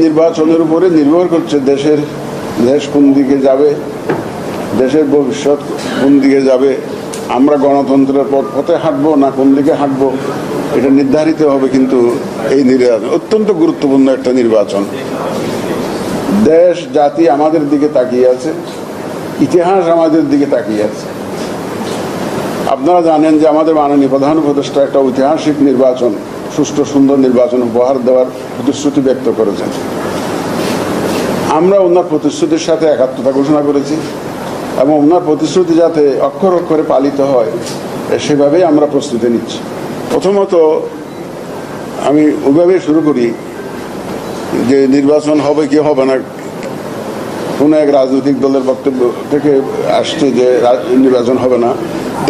নির্বাচনের উপরে নির্ভর করছে দেশ কোন দিকে যাবে, দেশের ভবিষ্যৎ কোন দিকে যাবে, আমরা গণতন্ত্রের পথে হাঁটবো না কোন দিকে হাঁটবো, এটা নির্ধারিত হবে। কিন্তু এই নির্বাচন অত্যন্ত গুরুত্বপূর্ণ একটা নির্বাচন। দেশ জাতি আমাদের দিকে তাকিয়ে আছে, ইতিহাস আমাদের দিকে তাকিয়ে আছে। আপনারা জানেন যে আমাদের মাননীয় প্রধান উপদেষ্টা একটা ঐতিহাসিক নির্বাচন, সুষ্ঠু সুন্দর নির্বাচন উপহার দেওয়ার প্রতিশ্রুতি ব্যক্ত করেছেন। আমরা ওনার প্রতিশ্রুতির সাথে একাত্মতা ঘোষণা করেছি এবং ওনার প্রতিশ্রুতি যাতে অক্ষর অক্ষরে পালিত হয় সেভাবেই আমরা প্রস্তুতি নিচ্ছি। প্রথমত আমি ওইভাবে শুরু করি যে নির্বাচন হবে কি হবে না, কোনো এক রাজনৈতিক দলের বক্তব্য থেকে আসছে যে নির্বাচন হবে না।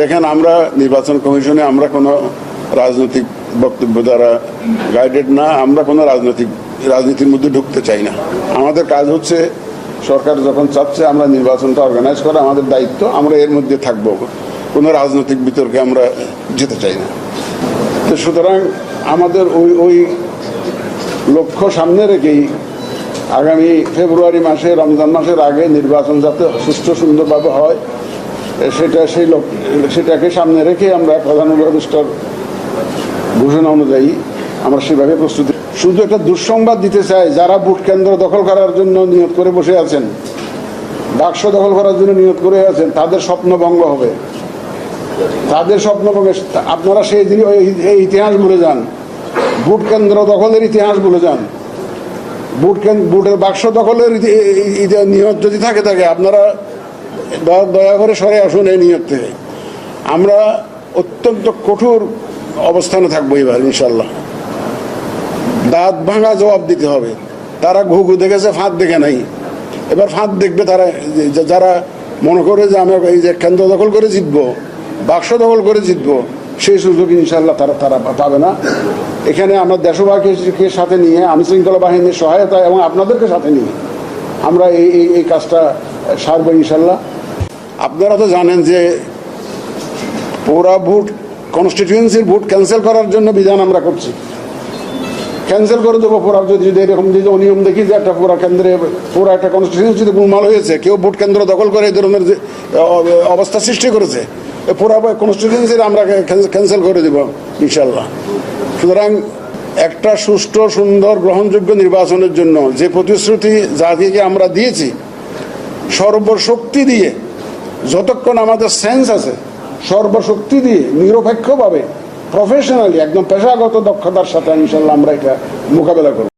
দেখেন, আমরা নির্বাচন কমিশনে আমরা কোনো রাজনৈতিক বক্তব্য দ্বারা গাইডেড না, আমরা কোনো রাজনীতির মধ্যে ঢুকতে চাই না। আমাদের কাজ হচ্ছে সরকার যখন চাচ্ছে আমরা নির্বাচনটা অর্গানাইজ করা আমাদের দায়িত্ব, আমরা এর মধ্যে থাকবো, কোনো রাজনৈতিক বিতর্কে আমরা যেতে চাই না। তো সুতরাং আমাদের ওই লক্ষ্য সামনে রেখেই আগামী ফেব্রুয়ারি মাসে, রমজান মাসের আগে নির্বাচন যাতে সুষ্ঠু সুন্দরভাবে হয় সেটাকে সামনে রেখে আমরা প্রধান উপদেষ্টার ঘোষণা অনুযায়ী আমরা সেভাবে প্রস্তুতি। শুধু একটা দুঃসংবাদ দিতে চাই, যারা ভোট কেন্দ্র দখল করার জন্য নিয়ত করে বসে আছেন, বাক্স দখল করার জন্য নিয়ত করে আছেন, তাদের স্বপ্নভঙ্গ হবে, তাদের স্বপ্নভঙ্গে আপনারা সেই দিন এই ইতিহাস ভুলে যান, ভোট কেন্দ্র দখলের ইতিহাস ভুলে যান। ভোটের বাক্স দখলের নিয়ত যদি থাকে আপনারা দয়া করে সরে আসুন এই নিয়ত থেকে। আমরা অত্যন্ত কঠোর অবস্থানে থাকবো এবার ইনশাল্লাহ। দাঁত ভাঙা জবাব দিতে হবে। তারা ঘুঘু দেখেছে, ফাঁদ দেখে নাই, এবার ফাঁদ দেখবে তারা। যারা মনে করে যে আমরা এই যে কেন্দ্র দখল করে জিতবো, বাক্স দখল করে জিতবো, সেই সুযোগ ইনশাল্লাহ তারা পাবে না। এখানে আমরা দেশবাসীকে সাথে নিয়ে, আইনশৃঙ্খলা বাহিনীর সহায়তা এবং আপনাদেরকে সাথে নিয়ে আমরা এই কাজটা সারবো ইনশাল্লাহ। আপনারা তো জানেন যে পুরা ভোট, কনস্টিটিউয়েন্সির ভোট ক্যান্সেল করার জন্য বিধান আমরা করছি। ক্যান্সেল করে দেবো পুরা, যদি এরকম যদি অনিয়ম দেখি যে একটা পুরা কেন্দ্রে, পুরা একটা কনস্টিটিউয়েন্সিতে গোলমাল হয়েছে, কেউ ভোট কেন্দ্র দখল করে এই ধরনের অবস্থা সৃষ্টি করেছে, পুরা কনস্টিটিউয়েন্সির আমরা ক্যান্সেল করে দেব ইনশাল্লাহ। সুতরাং একটা সুষ্ঠু সুন্দর গ্রহণযোগ্য নির্বাচনের জন্য যে প্রতিশ্রুতি জাতিকে আমরা দিয়েছি, সর্বশক্তি দিয়ে, যতক্ষণ আমাদের সেন্স আছে, সর্বশক্তি দিয়ে নিরপেক্ষভাবে প্রফেশনালি একদম পেশাগত দক্ষতার সাথে ইনশাল্লাহ আমরা এটা মোকাবেলা করব।